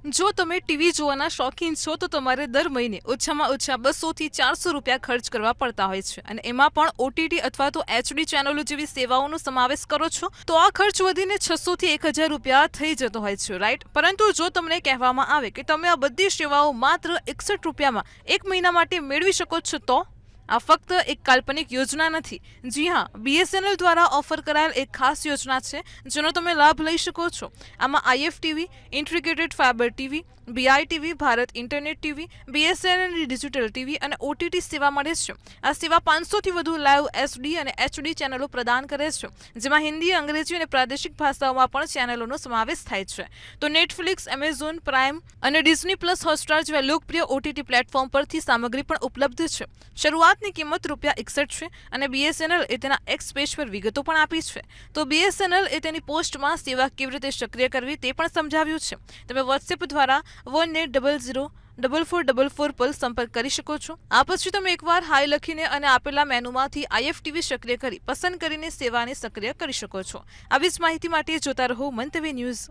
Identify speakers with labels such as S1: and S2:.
S1: જો તમે ટીવી જોવાના શોખીન છો તો તમારે દર મહિને ઓછામાં ઓછા 200 થી 400 રૂપિયા ખર્ચ કરવા પડતા હોય છે અને એમાં પણ ઓટીટી અથવા તો એચડી ચેનલો જેવી સેવાઓનો સમાવેશ કરો છો તો આ ખર્ચ વધીને 600 થી 1000 રૂપિયા થઈ જતો હોય છે, રાઈટ? પરંતુ જો તમને કહેવામાં આવે કે તમે આ બધી સેવાઓ માત્ર 61 રૂપિયામાં એક મહિના માટે મેળવી શકો છો તો આ ફક્ત એક કાલ્પનિક યોજના નથી. જી હા, બીએસએનએલ દ્વારા ઓફર કરાયેલ એક ખાસ યોજના છે જેનો તમે લાભ લઈ શકો છો. આમાં IFTV, integrated fibre TV, BITV, Bharat internet TV, બીએસએનએલની ડિજિટલ ટીવી અને ઓટીટી સેવા મળે છે. આ સેવા 500 થી વધુ લાઈવ એસડી અને એચડી ચેનલો પ્રદાન કરે છે, જેમાં હિન્દી, અંગ્રેજી અને પ્રાદેશિક ભાષાઓમાં પણ ચેનલોનો સમાવેશ થાય છે. તો નેટફ્લિક્સ, એમેઝોન પ્રાઇમ અને ડિઝની પ્લસ હોટસ્ટાર જેવા લોકપ્રિય ઓટીટી પ્લેટફોર્મ પરથી સામગ્રી પણ ઉપલબ્ધ છે. શરૂઆતની કિંમત ₹61 છે અને બીએસએનએલ એ તેના એક્સ પેજ પર વિગતો પણ આપી છે. તો બીએસએનએલ એ તેની પોસ્ટમાં સેવા કેવી રીતે સક્રિય કરવી તે પણ સમજાવ્યું છે. તમે વોટ્સએપ દ્વારા 18004444 પર સંપર્ક કરી શકો છો. આ પછી તમે એકવાર હાઈ લખીને અને આપેલા મેનુમાંથી આઈએફટીવી સક્રિય કરી પસંદ કરીને સેવાને સક્રિય કરી શકો છો. આવી જ માહિતી માટે જોતા રહો મંતવ્ય ન્યૂઝ.